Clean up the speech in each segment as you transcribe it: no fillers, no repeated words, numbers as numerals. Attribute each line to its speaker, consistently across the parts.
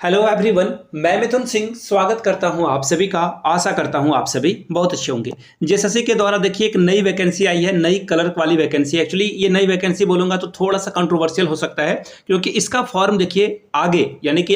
Speaker 1: Hello everyone, मैं मिथुन सिंह स्वागत करता हूं आप सभी का। आशा करता हूं आप सभी बहुत अच्छे होंगे। जेएसएससी के द्वारा देखिए एक नई वैकेंसी आई है, नई कलर वाली वैकेंसी। एक्चुअली ये नई वैकेंसी बोलूंगा तो थोड़ा सा कंट्रोवर्शियल हो सकता है, क्योंकि इसका फॉर्म देखिए आगे यानी कि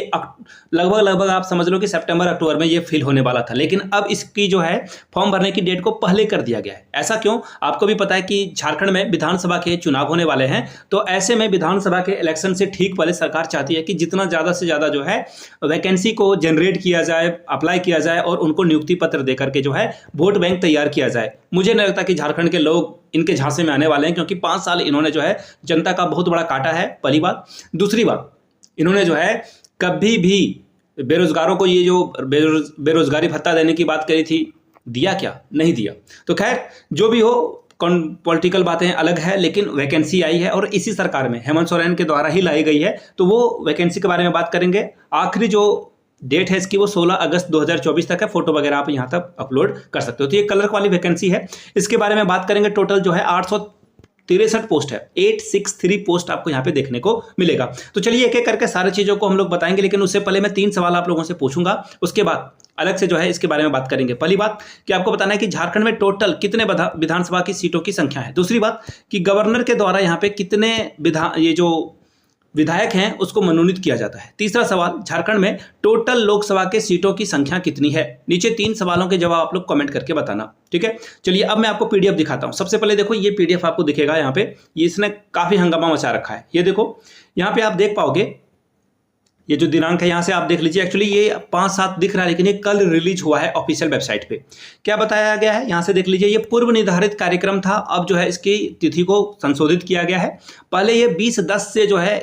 Speaker 1: लगभग लगभग आप समझ लो कि सितंबर अक्टूबर में ये फिल होने वाला था, लेकिन अब इसकी जो है फॉर्म भरने की डेट को पहले कर दिया गया है। ऐसा क्यों? आपको भी पता है कि झारखंड में विधानसभा के चुनाव होने वाले हैं, तो ऐसे में विधानसभा के इलेक्शन से ठीक पहले सरकार चाहती है कि जितना ज़्यादा से ज़्यादा जो है वैकेंसी को जनरेट किया जाए, अप्लाई किया जाए और उनको नियुक्ति पत्र देकर के जो है वोट बैंक तैयार किया जाए। मुझे नहीं लगता कि झारखंड के लोग इनके झांसे में आने वाले हैं, क्योंकि 5 साल इन्होंने जो है जनता का बहुत बड़ा काटा है, पहली बात। दूसरी बात, इन्होंने जो है कभी भी बेरोजगारों को ये जो बेरोजगारी भत्ता देने की बात करी थी, दिया क्या? नहीं दिया। तो खैर जो भी हो, पॉलिटिकल बातें अलग है, लेकिन वैकेंसी आई है और इसी सरकार में हेमंत सोरेन के द्वारा ही लाई गई है, तो वो वैकेंसी के बारे में बात करेंगे। आखिरी जो डेट है इसकी वो 16 अगस्त 2024 तक है। फोटो वगैरह आप यहाँ तक अपलोड कर सकते हो। तो ये कलर वाली वैकेंसी है, इसके बारे में बात करेंगे। टोटल जो है 863 पोस्ट है, 863 पोस्ट आपको यहाँ पे देखने को मिलेगा। तो चलिए एक एक करके सारी चीज़ों को हम लोग बताएंगे, लेकिन उससे पहले मैं 3 सवाल आप लोगों से पूछूंगा, उसके बाद अलग से जो है इसके बारे में बात करेंगे। पहली बात कि आपको बताना है कि झारखंड में टोटल कितने विधानसभा की सीटों की संख्या है। दूसरी बात कि गवर्नर के द्वारा यहाँ पे कितने ये जो विधायक हैं उसको मनोनीत किया जाता है। तीसरा सवाल, झारखंड में टोटल लोकसभा के सीटों की संख्या कितनी है। नीचे 3 सवालों के जवाब आप लोग कमेंट करके बताना, ठीक है। चलिए अब मैं आपको पीडीएफ दिखाता हूं। सबसे पहले देखो ये पीडीएफ आपको दिखेगा यहाँ पे, ये इसने काफी हंगामा मचा रखा है। ये देखो यहाँ पे आप देख पाओगे, ये जो दिनांक है यहाँ से आप देख लीजिए। एक्चुअली ये 5-7 दिख रहा है, लेकिन ये कल रिलीज हुआ है ऑफिशियल वेबसाइट पे। क्या बताया गया है यहाँ से देख लीजिए। ये पूर्व निर्धारित कार्यक्रम था, अब जो है इसकी तिथि को संशोधित किया गया है। पहले ये 20-10 से जो है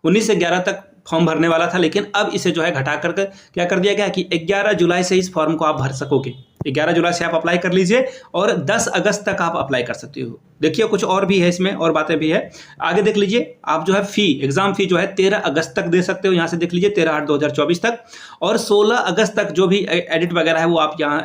Speaker 1: 19 से 11 तक फॉर्म भरने वाला था, लेकिन अब इसे जो है घटा कर क्या कर दिया गया कि 11 जुलाई से इस फॉर्म को आप भर सकोगे। 11 जुलाई से आप अप्लाई कर लीजिए और 10 अगस्त तक आप अप्लाई कर सकते हो। देखिए कुछ और भी है इसमें, और बातें भी है। आगे देख लीजिए, आप जो है एग्जाम फी जो है 13 अगस्त तक दे सकते हो। यहाँ से देख लीजिए 13/8/2024 तक, और 16 अगस्त तक जो भी एडिट वगैरह है वो आप यहाँ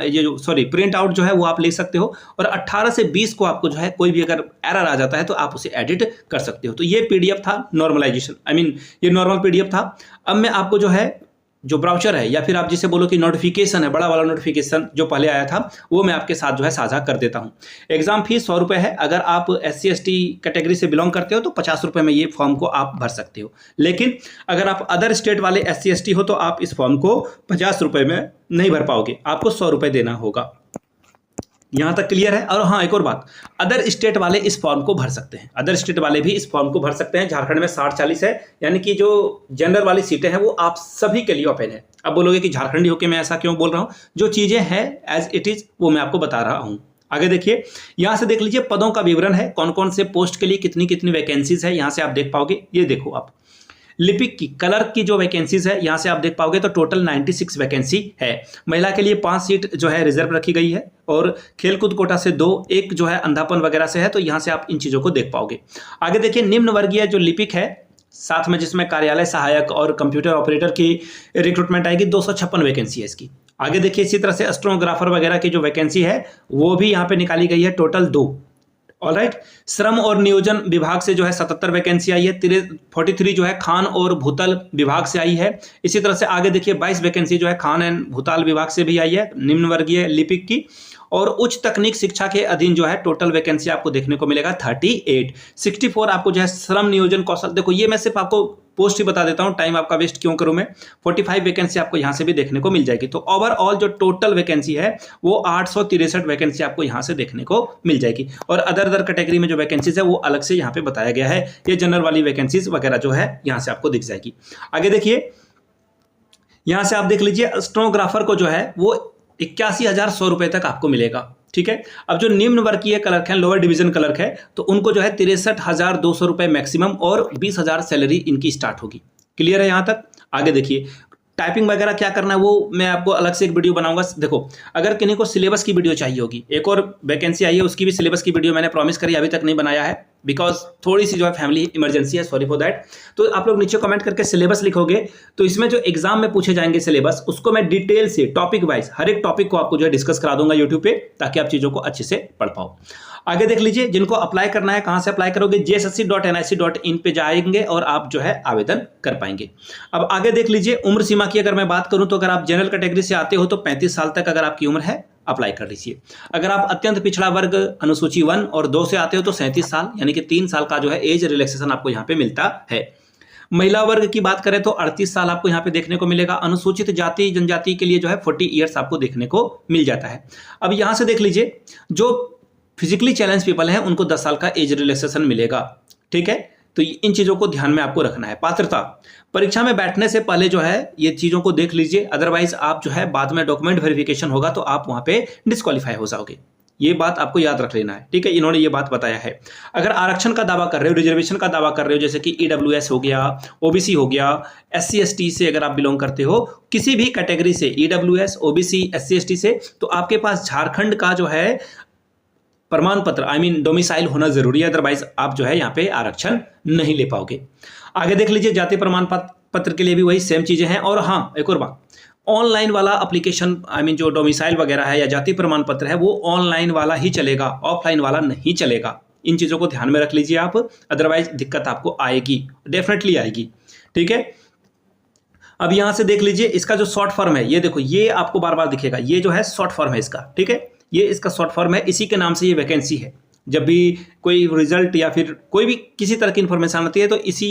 Speaker 1: प्रिंट आउट जो है वो आप ले सकते हो। और 18 से 20 को आपको जो है कोई भी अगर एरर आ जाता है तो आप उसे एडिट कर सकते हो। तो ये पीडीएफ था नॉर्मलाइजेशन, ये नॉर्मल पीडीएफ था। अब मैं आपको जो है जो ब्राउचर है, या फिर आप जिसे बोलो कि नोटिफिकेशन है, बड़ा वाला नोटिफिकेशन जो पहले आया था, वो मैं आपके साथ जो है साझा कर देता हूँ। एग्जाम फीस 100 रुपये है। अगर आप SC/ST कैटेगरी से बिलोंग करते हो तो 50 रुपये में ये फॉर्म को आप भर सकते हो। लेकिन अगर आप अदर स्टेट वाले SC/ST हो तो आप इस फॉर्म को 50 रुपये में नहीं भर पाओगे, आपको 100 रुपये देना होगा। यहाँ तक क्लियर है? और हाँ, एक और बात, अदर स्टेट वाले इस फॉर्म को भर सकते हैं। अदर स्टेट वाले भी इस फॉर्म को भर सकते हैं। झारखंड में 60-40 है, यानी कि जो जनरल वाली सीटें हैं वो आप सभी के लिए ओपन है। अब बोलोगे कि झारखंडी होकर मैं ऐसा क्यों बोल रहा हूँ? जो चीज़ें हैं एज इट इज वो मैं आपको बता रहा हूँ। आगे देखिए, यहाँ से देख लीजिए पदों का विवरण है, कौन कौन से पोस्ट के लिए कितनी कितनी वैकेंसीज है, यहाँ से आप देख पाओगे। ये देखो आप लिपिक की कलर की जो वैकेंसीज है यहाँ से आप देख पाओगे, तो टोटल 96 वैकेंसी है। महिला के लिए 5 सीट जो है रिजर्व रखी गई है, और खेलकूद कोटा से 2, एक जो है अंधापन वगैरह से है, तो यहाँ से आप इन चीज़ों को देख पाओगे। आगे देखिए, निम्न वर्गीय जो लिपिक है, साथ में जिसमें कार्यालय सहायक और कंप्यूटर ऑपरेटर की रिक्रूटमेंट आएगी, 256 वैकेंसी है इसकी। आगे देखिए, इसी तरह से स्टेनोग्राफर वगैरह की जो वैकेंसी है वो भी यहाँ पे निकाली गई है, टोटल 2। ऑलराइट, श्रम और नियोजन विभाग से जो है 77 वैकेंसी आई है। 43 जो है खान और भूतल विभाग से आई है। इसी तरह से आगे देखिए 22 वैकेंसी जो है खान एंड भूतल विभाग से भी आई है, निम्न वर्गीय लिपिक की। और उच्च तकनीक शिक्षा के अधीन जो है टोटल वैकेंसी आपको देखने को मिलेगा 38। 64 आपको जो है श्रम नियोजन कौशल, देखो ये मैं सिर्फ आपको पोस्ट ही बता देता हूं, टाइम आपका वेस्ट क्यों करूं मैं। 45 वैकेंसी आपको यहां से भी देखने को मिल जाएगी। तो ओवरऑल जो टोटल वैकेंसी है वो 863 वैकेंसी आपको यहां से देखने को मिल जाएगी। और अदर कैटेगरी में जो वैकेंसीज है वो अलग से यहाँ पे बताया गया है। ये जनरल वाली वैकेंसीज वगैरह जो है यहाँ से आपको दिख जाएगी। आगे देखिए, यहाँ से आप देख लीजिए स्टेनोग्राफर को जो है वो 81,100 रुपये तक आपको मिलेगा, ठीक है। अब जो निम्न वर्गीय क्लर्क हैं, लोअर डिवीजन क्लर्क है, तो उनको जो है 63,200 रुपये मैक्सिमम और 20,000 सैलरी इनकी स्टार्ट होगी। क्लियर है यहाँ तक? आगे देखिए, टाइपिंग वगैरह क्या करना है वो मैं आपको अलग से एक वीडियो बनाऊंगा। देखो, अगर किन्हीं को सिलेबस की वीडियो चाहिए होगी, एक और वैकेंसी आई है उसकी भी सिलेबस की वीडियो मैंने प्रॉमिस करी, अभी तक नहीं बनाया है, बिकॉज थोड़ी सी जो है फैमिली इमरजेंसी है, सॉरी फॉर दैट। तो आप लोग नीचे कमेंट करके सिलेबस लिखोगे, तो इसमें जो एग्जाम में पूछे जाएंगे सिलेबस, उसको मैं डिटेल से टॉपिक वाइज हर एक टॉपिक को आपको जो है डिस्कस करा दूंगा यूट्यूब पे, ताकि आप चीज़ों को अच्छे से पढ़ पाओ। आगे देख लीजिए, जिनको अप्लाई करना है, कहाँ से अप्लाई करोगे, jssc.nic.in पे जाएंगे और आप जो है आवेदन कर पाएंगे। अब आगे देख लीजिए, उम्र सीमा की अगर मैं बात करूं तो अगर आप जनरल कैटेगरी से आते हो तो 35 साल तक अगर आपकी उम्र है, अप्लाई कर लीजिए। अगर आप अत्यंत पिछड़ा वर्ग अनुसूची 1 और 2 से आते हो तो 37 साल, यानी कि 3 साल का जो है एज रिलैक्सेशन आपको यहाँ पे मिलता है। महिला वर्ग की बात करें तो 38 साल आपको यहाँ पे देखने को मिलेगा। अनुसूचित जाति जनजाति के लिए जो है 40 ईयर्स आपको देखने को मिल जाता है। अब यहाँ से देख लीजिए, जो फिजिकली चैलेंज पीपल हैं उनको 10 साल का एज रिलैक्सेशन मिलेगा, ठीक है। तो इन चीज़ों को ध्यान में आपको रखना है। पात्रता, परीक्षा में बैठने से पहले जो है ये चीज़ों को देख लीजिए, अदरवाइज आप जो है बाद में डॉक्यूमेंट वेरिफिकेशन होगा तो आप वहाँ पे डिस्क्वालीफाई हो जाओगे। ये बात आपको याद रख लेना है, ठीक है। इन्होंने ये बात बताया है। अगर आरक्षण का दावा कर रहे हो, रिजर्वेशन का दावा कर रहे हो, जैसे कि EWS हो गया, OBC हो गया, SC ST से अगर आप बिलोंग करते हो, किसी भी कैटेगरी से, EWS OBC SC ST से, तो आपके पास झारखंड का जो है प्रमाण पत्र डोमिसाइल होना जरूरी है, अदरवाइज आप जो है यहाँ पे आरक्षण नहीं ले पाओगे। आगे देख लीजिए, जाति प्रमाण पत्र के लिए भी वही सेम चीजें हैं। और हाँ, एक और बात, ऑनलाइन वाला एप्लीकेशन जो डोमिसाइल वगैरह है या जाति प्रमाण पत्र है, वो ऑनलाइन वाला ही चलेगा, ऑफलाइन वाला नहीं चलेगा। इन चीजों को ध्यान में रख लीजिए आप, अदरवाइज दिक्कत आपको आएगी, डेफिनेटली आएगी, ठीक है। अब यहां से देख लीजिए, इसका जो शॉर्ट फॉर्म है, ये देखो, ये आपको बार बार दिखेगा, ये जो है शॉर्ट फॉर्म है इसका, ठीक है। ये इसका शॉर्ट फॉर्म है, इसी के नाम से ये वैकेंसी है। जब भी कोई रिजल्ट या फिर कोई भी किसी तरह की इंफॉर्मेशन आती है तो इसी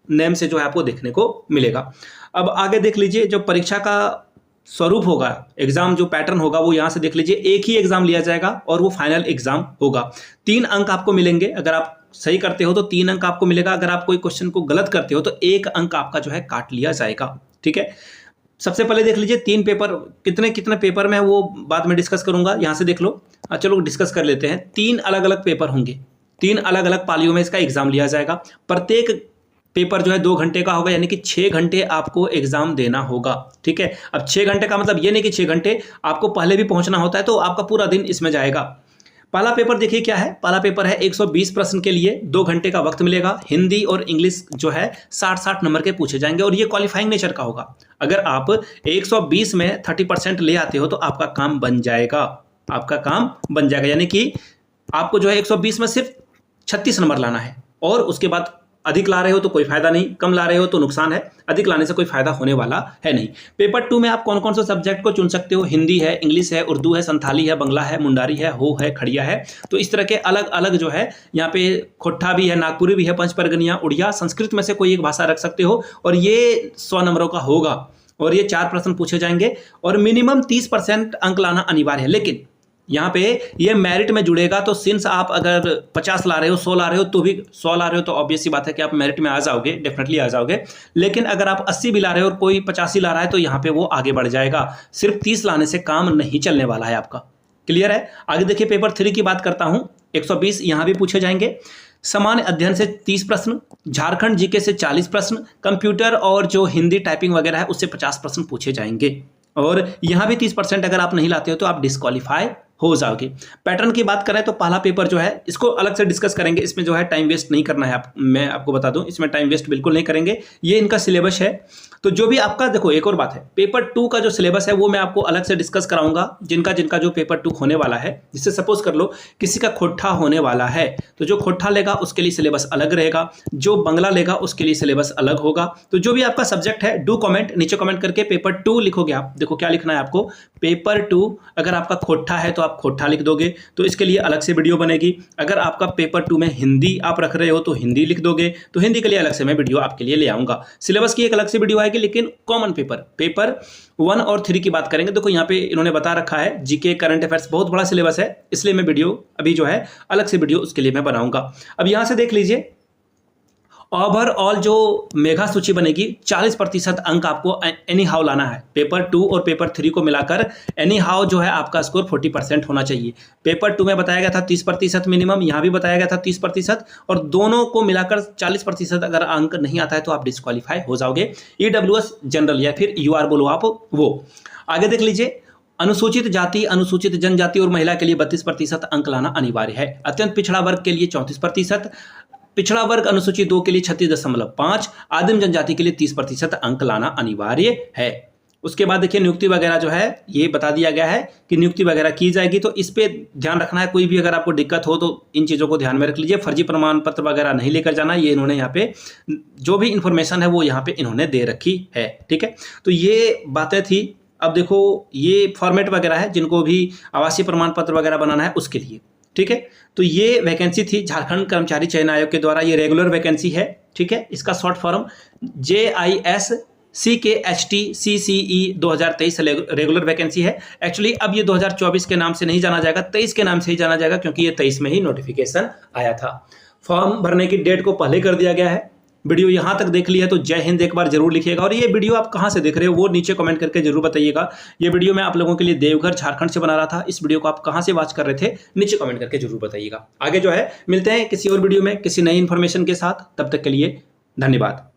Speaker 1: नेम से जो है आपको देखने को मिलेगा। अब आगे देख लीजिए, जो परीक्षा का स्वरूप होगा, एग्जाम जो पैटर्न होगा, वो यहाँ से देख लीजिए, एक ही एग्जाम लिया जाएगा और वो फाइनल एग्जाम होगा। 3 अंक आपको मिलेंगे, अगर आप सही करते हो तो 3 अंक आपको मिलेगा, अगर आप कोई क्वेश्चन को गलत करते हो तो 1 अंक आपका जो है काट लिया जाएगा, ठीक है। सबसे पहले देख लीजिए 3 पेपर, कितने पेपर में वो बाद में डिस्कस करूंगा, यहाँ से देख लो। चलो डिस्कस कर लेते हैं। 3 अलग अलग पेपर होंगे, 3 अलग अलग पालियों में इसका एग्जाम लिया जाएगा। प्रत्येक पेपर जो है 2 घंटे का होगा, यानी कि 6 घंटे आपको एग्जाम देना होगा, ठीक है। अब 6 घंटे का मतलब ये नहीं कि 6 घंटे आपको पहले भी पहुंचना होता है तो आपका पूरा दिन इसमें जाएगा। पहला पेपर देखिए क्या है, पहला पेपर है 120 प्रश्न के लिए 2 घंटे का वक्त मिलेगा। हिंदी और इंग्लिश जो है 60-60 नंबर के पूछे जाएंगे और ये क्वालिफाइंग नेचर का होगा। अगर आप 120 में 30% ले आते हो तो आपका काम बन जाएगा, आपका काम बन जाएगा। यानी कि आपको जो है 120 में सिर्फ 36 नंबर लाना है, और उसके बाद अधिक ला रहे हो तो कोई फायदा नहीं, कम ला रहे हो तो नुकसान है, अधिक लाने से कोई फायदा होने वाला है नहीं। पेपर 2 में आप कौन कौन से सब्जेक्ट को चुन सकते हो, हिंदी है, इंग्लिश है, उर्दू है, संथाली है, बंगला है, मुंडारी है, हो है, खड़िया है। तो इस तरह के अलग अलग जो है यहाँ पे खोट्ठा भी है, नागपुरी भी है, पंच परगनिया, उड़िया, संस्कृत में से कोई एक भाषा रख सकते हो, और ये 100 नंबरों का होगा और ये 4 प्रश्न पूछे जाएंगे और मिनिमम 30% अंक लाना अनिवार्य है। लेकिन यहाँ पे ये मेरिट में जुड़ेगा, तो सिंस आप अगर 50 ला रहे हो, 100 ला रहे हो, तो भी 100 ला रहे हो तो ऑब्वियस सी बात है कि आप मेरिट में आ जाओगे, डेफिनेटली आ जाओगे। लेकिन अगर आप 80 भी ला रहे हो और कोई 85 ला रहा है तो यहाँ पे वो आगे बढ़ जाएगा। सिर्फ 30 लाने से काम नहीं चलने वाला है आपका, क्लियर है। आगे देखिए, पेपर 3 की बात करता हूँ, 120 यहाँ भी पूछे जाएंगे। सामान्य अध्ययन से 30 प्रश्न, झारखंड जीके से 40 प्रश्न, कंप्यूटर और जो हिंदी टाइपिंग वगैरह है उससे 50 प्रश्न पूछे जाएंगे। और यहाँ भी 30% अगर आप नहीं लाते हो तो आप डिस्क्वालीफाई हो जाओगे। पैटर्न की बात करें तो पहला पेपर जो है इसको अलग से डिस्कस करेंगे, इसमें जो है टाइम वेस्ट नहीं करना है। मैं आपको बता दूं, इसमें टाइम वेस्ट बिल्कुल नहीं करेंगे, ये इनका सिलेबस है। तो जो भी आपका, देखो एक और बात है, पेपर 2 का जो सिलेबस है वो मैं आपको अलग से डिस्कस कराऊंगा, जिनका जो पेपर 2 होने वाला है। जिससे सपोज कर लो किसी का खोट्ठा होने वाला है, तो जो खोट्ठा लेगा उसके लिए सिलेबस अलग रहेगा, जो बंगला लेगा उसके लिए सिलेबस अलग होगा। तो जो भी आपका सब्जेक्ट है, डू कमेंट, नीचे कमेंट करके पेपर 2 लिखोगे आप। देखो क्या लिखना है आपको, पेपर 2। अगर आपका खोट्ठा है तो आप खोट्ठा लिख दोगे, तो इसके लिए अलग से वीडियो बनेगी। अगर आपका पेपर 2 में हिंदी आप रख रहे हो तो हिंदी लिख दोगे, तो हिंदी के लिए अलग से मैं वीडियो आपके लिए ले आऊंगा। सिलेबस की एक अलग से वीडियो आएगी, लेकिन कॉमन पेपर 1 और 3 की बात करेंगे। देखो यहाँ पे इन्होंने बता रखा है, जीके करंट अफेयर्स बहुत बड़ा सिलेबस है, इसलिए मैं वीडियो अभी जो है अलग से वीडियो उसके लिए मैं बनाऊंगा। अब यहाँ से देख लीजिए, ओवरऑल जो मेगा सूची बनेगी 40% अंक आपको एनी हाउ लाना है। पेपर 2 और पेपर 3 को मिलाकर एनी हाउ जो है आपका स्कोर 40% होना चाहिए। पेपर 2 में बताया गया था 30% मिनिमम, यहाँ भी बताया गया था 30%, और दोनों को मिलाकर 40% अगर अंक नहीं आता है तो आप डिस्क्वालीफाई हो जाओगे। EWS जनरल या फिर UR बोलो आप वो। आगे देख लीजिए, अनुसूचित जाति, अनुसूचित जनजाति और महिला के लिए 32% अंक लाना अनिवार्य है। अत्यंत पिछड़ा वर्ग के लिए 34%, पिछड़ा वर्ग अनुसूचित 2 के लिए 36.5, आदिम जनजाति के लिए 30% अंक लाना अनिवार्य है। उसके बाद देखिए नियुक्ति वगैरह जो है ये बता दिया गया है कि नियुक्ति वगैरह की जाएगी, तो इस पे ध्यान रखना है। कोई भी अगर आपको दिक्कत हो तो इन चीज़ों को ध्यान में रख लीजिए। फर्जी प्रमाण पत्र वगैरह नहीं लेकर जाना, ये इन्होंने यहाँ पे जो भी इन्फॉर्मेशन है वो यहाँ पे इन्होंने दे रखी है। ठीक है, तो ये बातें थी। अब देखो ये फॉर्मेट वगैरह है जिनको भी आवासीय प्रमाण पत्र वगैरह बनाना है उसके लिए। ठीक है, तो ये वैकेंसी थी झारखंड कर्मचारी चयन आयोग के द्वारा, ये रेगुलर वैकेंसी है। ठीक है, इसका short form JISCKHTCCE 2023 regular vacancy है। एक्चुअली अब ये 2024 के नाम से नहीं जाना जाएगा, 23 के नाम से ही जाना जाएगा, क्योंकि ये 23 में ही नोटिफिकेशन आया था। फॉर्म भरने की डेट को पहले कर दिया गया है। वीडियो यहाँ तक देख लिया तो जय हिंद एक बार जरूर लिखिएगा। और ये वीडियो आप कहाँ से देख रहे हो वो नीचे कमेंट करके जरूर बताइएगा। ये वीडियो मैं आप लोगों के लिए देवघर झारखंड से बना रहा था। इस वीडियो को आप कहाँ से वॉच कर रहे थे नीचे कमेंट करके जरूर बताइएगा। आगे जो है मिलते हैं किसी और वीडियो में किसी नई इन्फॉर्मेशन के साथ। तब तक के लिए धन्यवाद।